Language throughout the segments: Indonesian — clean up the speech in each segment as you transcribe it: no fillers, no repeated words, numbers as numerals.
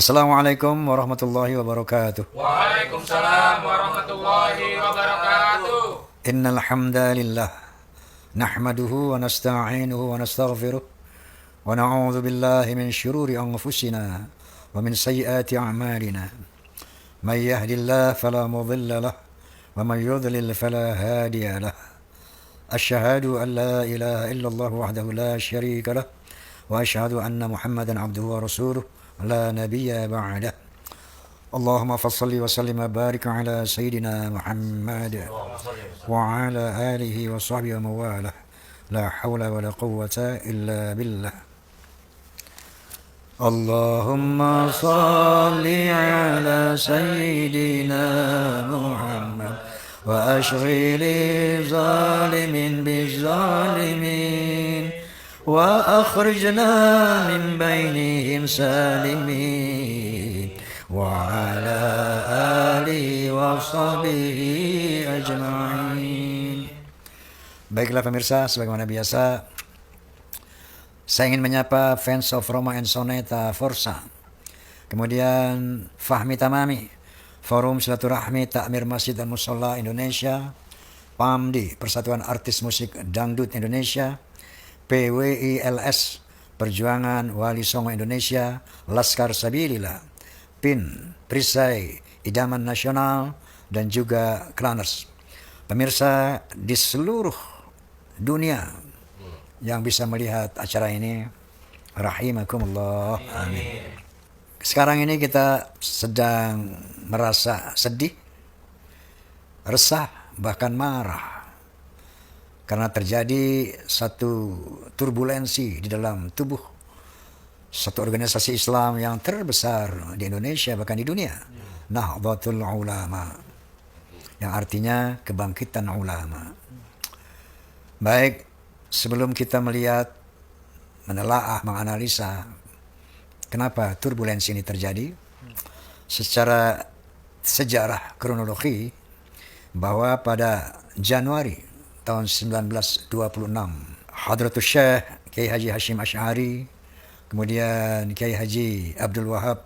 Assalamualaikum warahmatullahi wabarakatuh. Waalaikumsalam warahmatullahi wabarakatuh. Innal hamdalillah nahmaduhu wa nasta'inuhu wa nastaghfiruh wa na'udzu billahi min shururi anfusina wa min sayyiati a'malina. May yahdihillahu fala mudilla lahu wa may yudlil fala hadiya lahu. Asyhadu an la ilaha illallah wahdahu la syarika lahu wa asyhadu anna Muhammadan abduhu wa rasuluh la nabiyya ba'dah. اللهم فصل وسلم وبارك على سيدنا محمد وعلى آله وصحبه ومن والاه لا حول ولا قوة إلا بالله. اللهم صل على سيدنا محمد وأشغل الظالم بالظالمين وأخرجنا من بينهم سالمين وعلى آله وصحبه أجمعين. Baiklah pemirsa, sebagaimana biasa saya ingin menyapa fans of Roma and Soneta Forza, kemudian Fahmi Tamami, Forum Silaturahmi Takmir Masjid dan Musholla Indonesia, PAMDI, Persatuan Artis Musik Dangdut Indonesia, PWILS, Perjuangan Wali Songo Indonesia, Laskar Sabilillah, PIN, Perisai, Idaman Nasional, dan juga Klaners. Pemirsa di seluruh dunia yang bisa melihat acara ini, rahimakumullah, amin. Sekarang ini kita sedang merasa sedih, resah, bahkan marah karena terjadi satu turbulensi di dalam tubuh satu organisasi Islam yang terbesar di Indonesia, bahkan di dunia, Nahdlatul Ulama, yang artinya kebangkitan ulama. Baik, sebelum kita melihat, menelaah, menganalisa kenapa turbulensi ini terjadi, secara sejarah kronologi, bahwa pada Januari tahun 1926, Hadratus Syekh Kiai Haji Hashim Asy'ari, kemudian Kiai Haji Abdul Wahab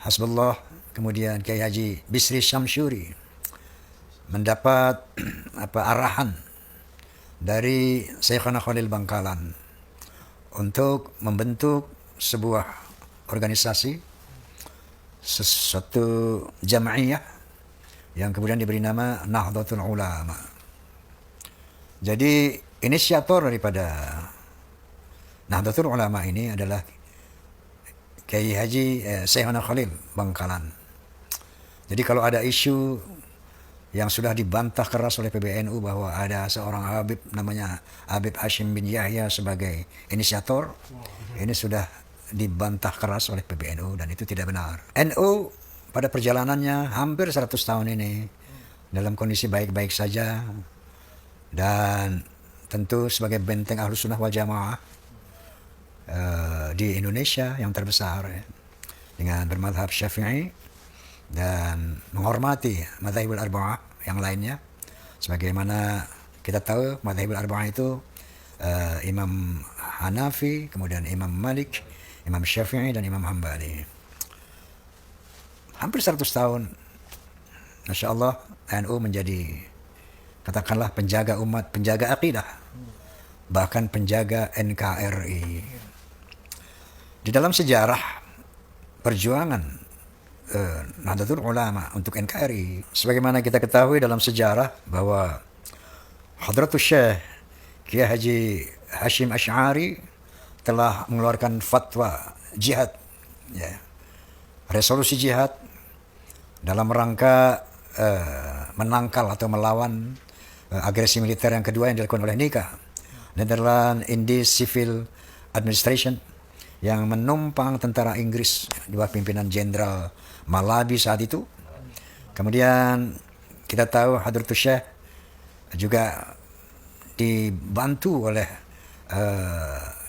Hasbullah, kemudian Kiai Haji Bisri Syamsyuri mendapat arahan dari Syekhana Khalil Bangkalan untuk membentuk sebuah organisasi, sesuatu jam'iyah yang kemudian diberi nama Nahdlatul Ulama. Jadi inisiator daripada Nahdlatul Ulama ini adalah Kiai Haji Syekhana Khalil Bangkalan. Jadi kalau ada isu yang sudah dibantah keras oleh PBNU bahwa ada seorang Habib namanya Habib Hashim bin Yahya sebagai inisiator, ini sudah dibantah keras oleh PBNU dan itu tidak benar. NU pada perjalanannya hampir 100 tahun ini dalam kondisi baik-baik saja, dan tentu sebagai benteng Ahlus Sunnah wal Jamaah di Indonesia yang terbesar, ya, dengan bermadhab Syafi'i dan menghormati madhabul arba'ah yang lainnya. Sebagaimana kita tahu madhabul arba'ah itu Imam Hanafi, kemudian Imam Malik, Imam Syafi'i, dan Imam Hambali. Hampir 100 tahun, Masya Allah, NU menjadi, katakanlah, penjaga umat, penjaga akidah, bahkan penjaga NKRI. Di dalam sejarah perjuangan Nahdlatul Ulama untuk NKRI, sebagaimana kita ketahui dalam sejarah bahwa Hadratus Syekh Kiai Haji Hashim Asy'ari telah mengeluarkan fatwa jihad, ya, resolusi jihad dalam rangka menangkal atau melawan agresi militer yang kedua yang dilakukan oleh Netherlands Indies Civil Administration yang menumpang tentara Inggris di bawah pimpinan Jenderal Malabi saat itu. Kemudian kita tahu Hadratus Syekh juga dibantu oleh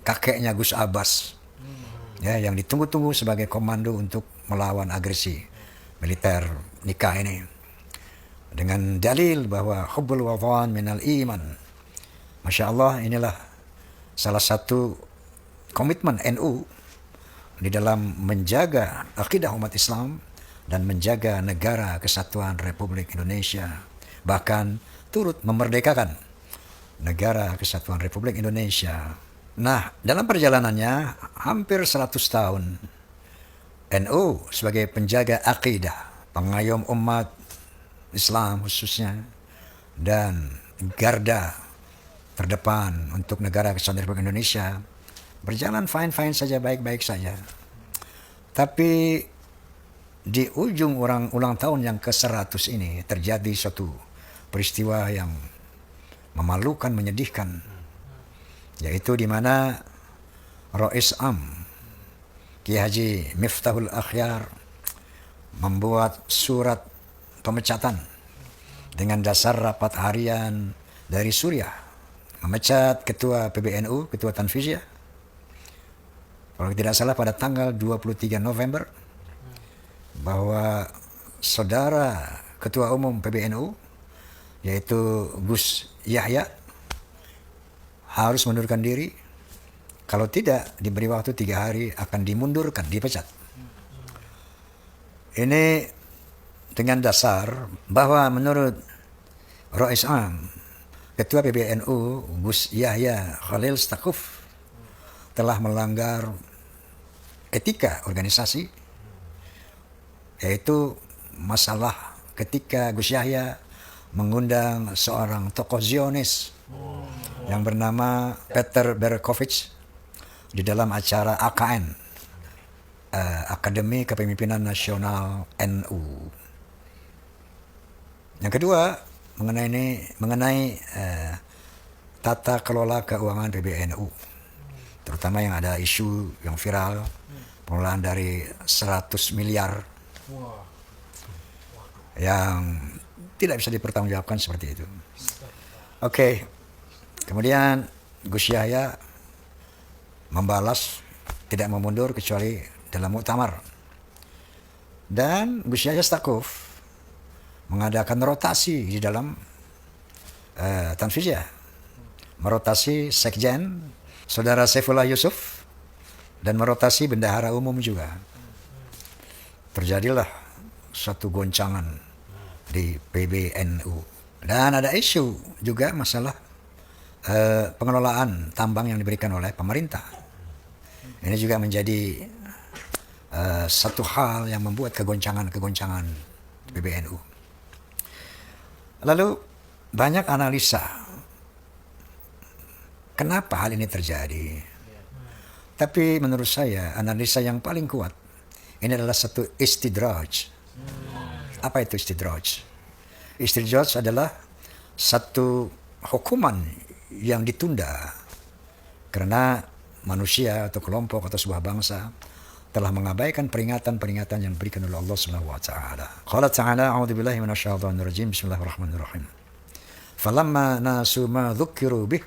kakeknya Gus Abbas, ya, yang ditunggu-tunggu sebagai komando untuk melawan agresi militer nikah ini, dengan dalil bahwa hubbul wathan minal iman. Masya Allah, inilah salah satu komitmen NU di dalam menjaga akidah umat Islam dan menjaga negara kesatuan Republik Indonesia, bahkan turut memerdekakan negara kesatuan Republik Indonesia. Nah, dalam perjalanannya hampir 100 tahun, NU sebagai penjaga akidah, pengayom umat Islam khususnya, dan garda terdepan untuk negara kesatuan Republik Indonesia, berjalan fine-fine saja, baik-baik saja. Tapi di ujung ulang tahun yang ke-100 ini terjadi suatu peristiwa yang memalukan, menyedihkan, yaitu di mana Rais Am Kiai Haji Miftahul Akhyar membuat surat pemecatan dengan dasar rapat harian dari Suriah, memecat ketua PBNU, ketua Tanfiziyah, kalau tidak salah pada tanggal 23 November, bahwa saudara ketua umum PBNU yaitu Gus Yahya harus mundurkan diri, kalau tidak diberi waktu 3 hari akan dimundurkan, dipecat. Ini dengan dasar bahwa menurut Rais Am ketua PBNU Gus Yahya Khalil Stakuf telah melanggar etika organisasi, yaitu masalah ketika Gus Yahya mengundang seorang tokoh Zionis yang bernama Peter Berkovich di dalam acara AKN, Akademi Kepemimpinan Nasional NU. Yang kedua, mengenai tata kelola keuangan PBNU, terutama yang ada isu yang viral, pengelolaan dari 100 miliar yang tidak bisa dipertanggungjawabkan seperti itu. Oke. Kemudian Gus Yahya membalas tidak mau mundur kecuali dalam muktamar. Dan Gus Yahya Stakuf mengadakan rotasi di dalam Tanfiziyah. Merotasi sekjen, saudara Saifullah Yusuf, dan merotasi bendahara umum juga. Terjadilah suatu goncangan di PBNU. Dan ada isu juga masalah pengelolaan tambang yang diberikan oleh pemerintah. Ini juga menjadi satu hal yang membuat kegoncangan PBNU. Lalu banyak analisa kenapa hal ini terjadi. Tapi menurut saya analisa yang paling kuat ini adalah satu istidraj. Apa itu istidraj? Istidraj adalah satu hukuman yang ditunda karena manusia atau kelompok atau sebuah bangsa telah mengabaikan peringatan-peringatan yang diberikan oleh Allah Subhanahu wa taala. Qala ta'ala, a'udzubillahi minasyaitonir rajim. Bismillahirrahmanirrahim. Falamma nasu ma dzukkiru bih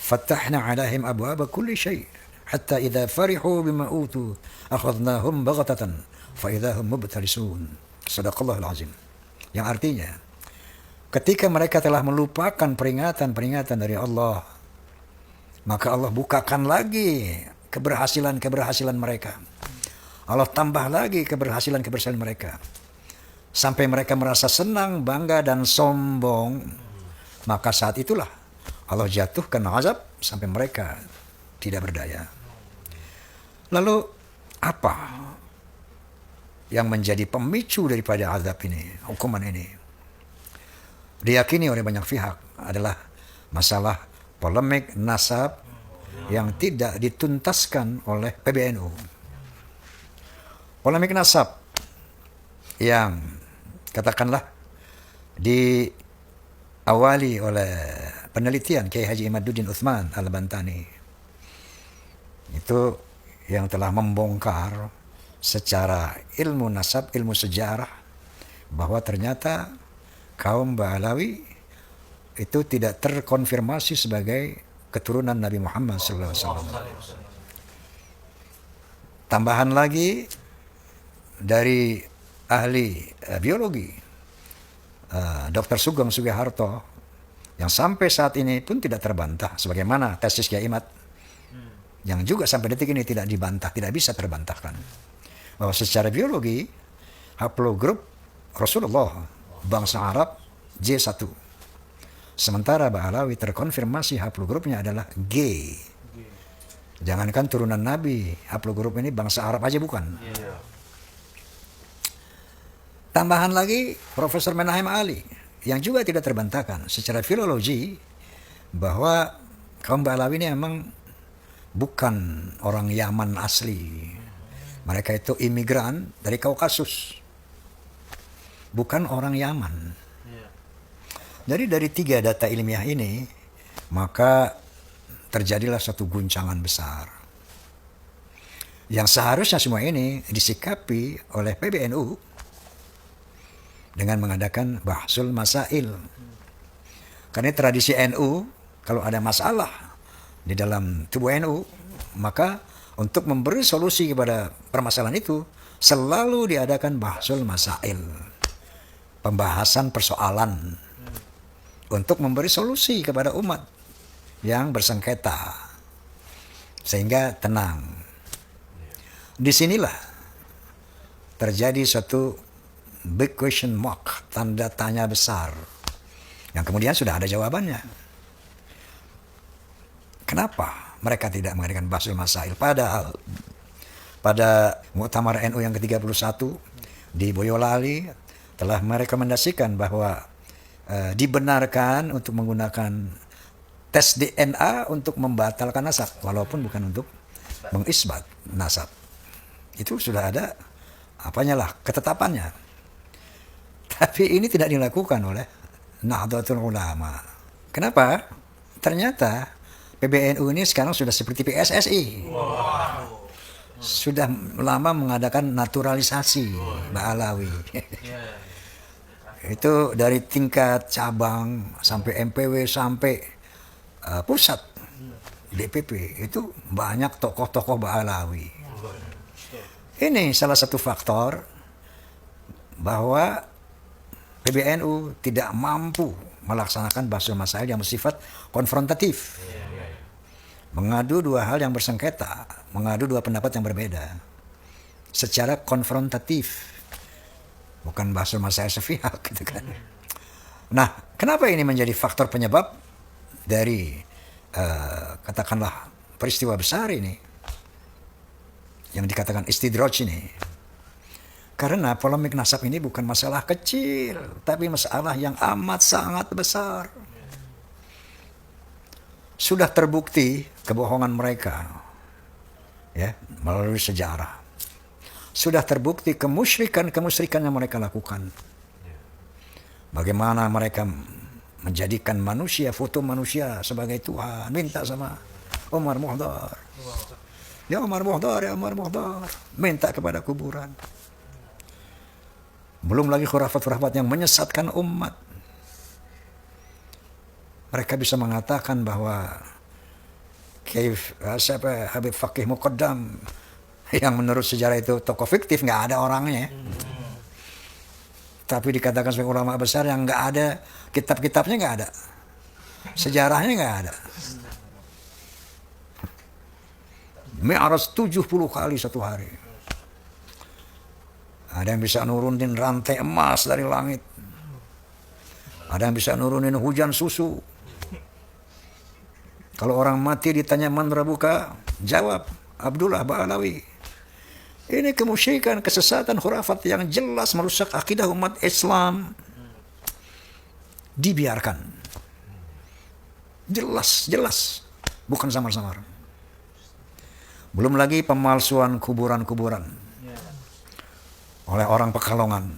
fattahna 'alaihim abwaaba kulli syai' hatta idza farihu bima utu akhadnahum baghtatan fa idza hum mubtalisun. Shadaqallahul azim. Yang artinya, ketika mereka telah melupakan peringatan-peringatan dari Allah, maka Allah bukakan lagi keberhasilan mereka. Allah tambah lagi keberhasilan mereka. Sampai mereka merasa senang, bangga, dan sombong. Maka saat itulah Allah jatuhkan azab sampai mereka tidak berdaya. Lalu apa yang menjadi pemicu daripada azab ini, hukuman ini? Diyakini oleh banyak pihak adalah masalah polemik nasab yang tidak dituntaskan oleh PBNU. Polemik nasab yang katakanlah diawali oleh penelitian Kiai Haji Imaduddin Utsman Al-Bantani. Itu yang telah membongkar secara ilmu nasab, ilmu sejarah, bahwa ternyata kaum Ba'alawi itu tidak terkonfirmasi sebagai keturunan Nabi Muhammad SAW. Tambahan lagi dari ahli biologi, Dr. Sugeng Sugiharto, yang sampai saat ini pun tidak terbantah, sebagaimana tesis Kiai Imad, yang juga sampai detik ini tidak dibantah, tidak bisa terbantahkan, bahwa secara biologi haplogrup Rasulullah bangsa Arab J1, sementara Ba'alawi terkonfirmasi haplogrupnya adalah G. Jangankan turunan Nabi, haplogrup ini bangsa Arab aja bukan. Tambahan lagi Profesor Menahem Ali yang juga tidak terbantahkan secara filologi bahwa kaum Ba'alawi ini memang bukan orang Yaman asli. Mereka itu imigran dari Kaukasus, bukan orang Yaman. Jadi dari 3 data ilmiah ini, maka terjadilah satu guncangan besar. Yang seharusnya semua ini disikapi oleh PBNU dengan mengadakan bahsul masail. Karena tradisi NU, kalau ada masalah di dalam tubuh NU, maka untuk memberi solusi kepada permasalahan itu selalu diadakan bahsul masail, pembahasan persoalan untuk memberi solusi kepada umat yang bersengketa sehingga tenang. Disinilah terjadi suatu big question mark, tanda tanya besar, yang kemudian sudah ada jawabannya. Kenapa mereka tidak mengadakan bahsul masail? Padahal pada Muktamar NU yang ke-31 di Boyolali telah merekomendasikan bahwa dibenarkan untuk menggunakan tes DNA untuk membatalkan nasab, walaupun bukan untuk mengisbat nasab. Itu sudah ada ketetapannya. Tapi ini tidak dilakukan oleh Nahdlatul Ulama. Kenapa? Ternyata PBNU ini sekarang sudah seperti PSSI. Sudah lama mengadakan naturalisasi Ba'alawi. Itu dari tingkat cabang sampai MPW sampai pusat DPP, itu banyak tokoh-tokoh Ba'alawi. Ini salah satu faktor bahwa PBNU tidak mampu melaksanakan bahsul masail yang bersifat konfrontatif. Mengadu 2 hal yang bersengketa, mengadu 2 pendapat yang berbeda secara konfrontatif, bukan bahsul masail sepihak gitu kan. Nah, kenapa ini menjadi faktor penyebab dari katakanlah peristiwa besar ini yang dikatakan istidraj ini? Karena polemik nasab ini bukan masalah kecil, tapi masalah yang amat sangat besar. Sudah terbukti kebohongan mereka, ya, melalui sejarah. Sudah terbukti kemusyrikan yang mereka lakukan. Bagaimana mereka menjadikan manusia, foto manusia sebagai Tuhan, minta sama Umar Muhdar. Ya Umar Muhdar, minta kepada kuburan. Belum lagi khurafat-khurafat yang menyesatkan umat. Mereka bisa mengatakan bahwa Habib Faqih Muqaddam yang menurut sejarah itu tokoh fiktif, nggak ada orangnya. Tapi dikatakan sebagai ulama besar yang nggak ada, kitab-kitabnya nggak ada, sejarahnya nggak ada. Mi'raj 70 kali satu hari. Ada yang bisa nurunin rantai emas dari langit. Ada yang bisa nurunin hujan susu. Kalau orang mati ditanya man rabbuka, jawab Abdullah Ba'alawi. Ini kemusyrikan, kesesatan, khurafat yang jelas merusak akidah umat Islam. Dibiarkan. Jelas. Bukan samar-samar. Belum lagi pemalsuan kuburan-kuburan oleh orang Pekalongan.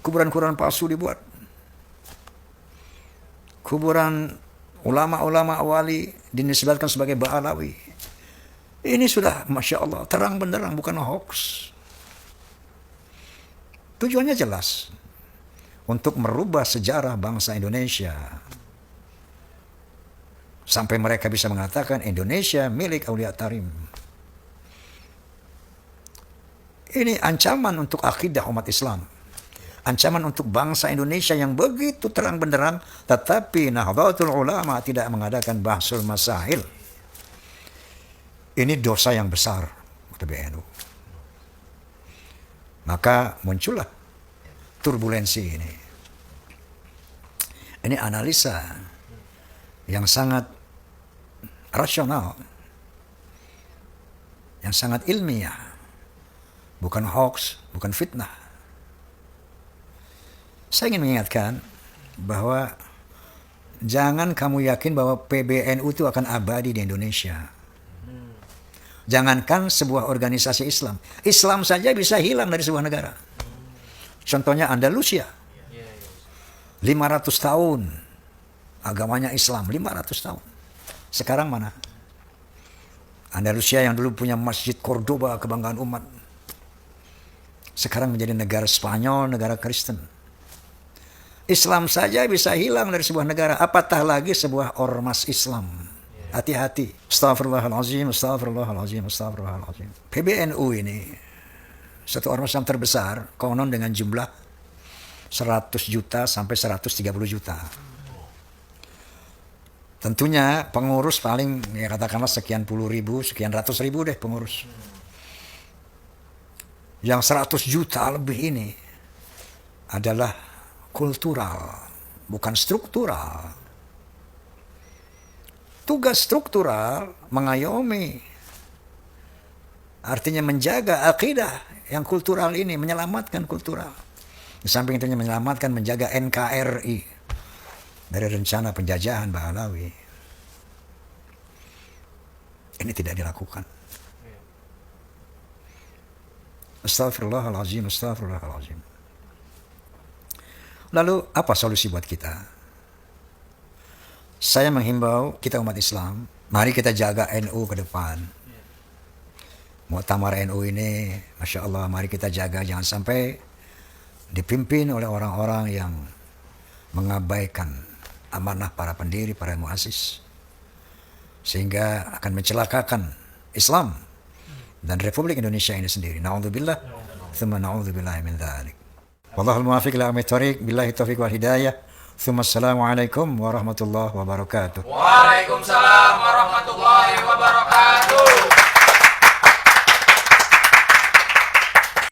Kuburan-kuburan palsu dibuat. Kuburan ulama-ulama wali dinisbatkan sebagai Ba'alawi. Ini sudah Masya Allah, terang benderang, bukan hoax. Tujuannya jelas, untuk merubah sejarah bangsa Indonesia. Sampai mereka bisa mengatakan Indonesia milik Aulia Tarim. Ini ancaman untuk akidah umat Islam. Ancaman untuk bangsa Indonesia yang begitu terang benderang, tetapi Nahdlatul Ulama tidak mengadakan bahsul masail. Ini dosa yang besar, kata PBNU. Maka muncullah turbulensi ini. Ini analisa yang sangat rasional, yang sangat ilmiah, bukan hoax, bukan fitnah. Saya ingin mengingatkan bahwa jangan kamu yakin bahwa PBNU itu akan abadi di Indonesia. Jangankan sebuah organisasi Islam. Islam saja bisa hilang dari sebuah negara. Contohnya Andalusia. 500 tahun agamanya Islam, 500 tahun. Sekarang mana? Andalusia yang dulu punya Masjid Cordoba, kebanggaan umat, sekarang menjadi negara Spanyol, negara Kristen. Islam saja bisa hilang dari sebuah negara, apatah lagi sebuah ormas Islam. Hati-hati. Astagfirullahaladzim, astagfirullahaladzim, astagfirullahaladzim. PBNU ini satu ormas Islam terbesar, konon dengan jumlah 100 juta sampai 130 juta. Tentunya pengurus paling ya katakanlah sekian puluh ribu, sekian ratus ribu deh pengurus. Yang 100 juta lebih ini adalah kultural, bukan struktural. Tugas struktural mengayomi, artinya menjaga akidah yang kultural ini, menyelamatkan kultural. Di samping itu menyelamatkan, menjaga NKRI dari rencana penjajahan Pahlawi. Ini tidak dilakukan. Astagfirullahaladzim, astagfirullahaladzim. Lalu apa solusi buat kita? Saya menghimbau kita umat Islam, mari kita jaga NU ke depan. Muktamar NU ini, Masya Allah, mari kita jaga, jangan sampai dipimpin oleh orang-orang yang mengabaikan amanah para pendiri, para muassis, sehingga akan mencelakakan Islam dan Republik Indonesia ini sendiri. Na'udzubillah, thumma na'udzubillah min dzalik. Wallahul muwaffiq ila aqwamit thoriq, billahi taufiq wal hidayah. Assalamualaikum warahmatullahi wabarakatuh. Waalaikumsalam warahmatullahi wabarakatuh.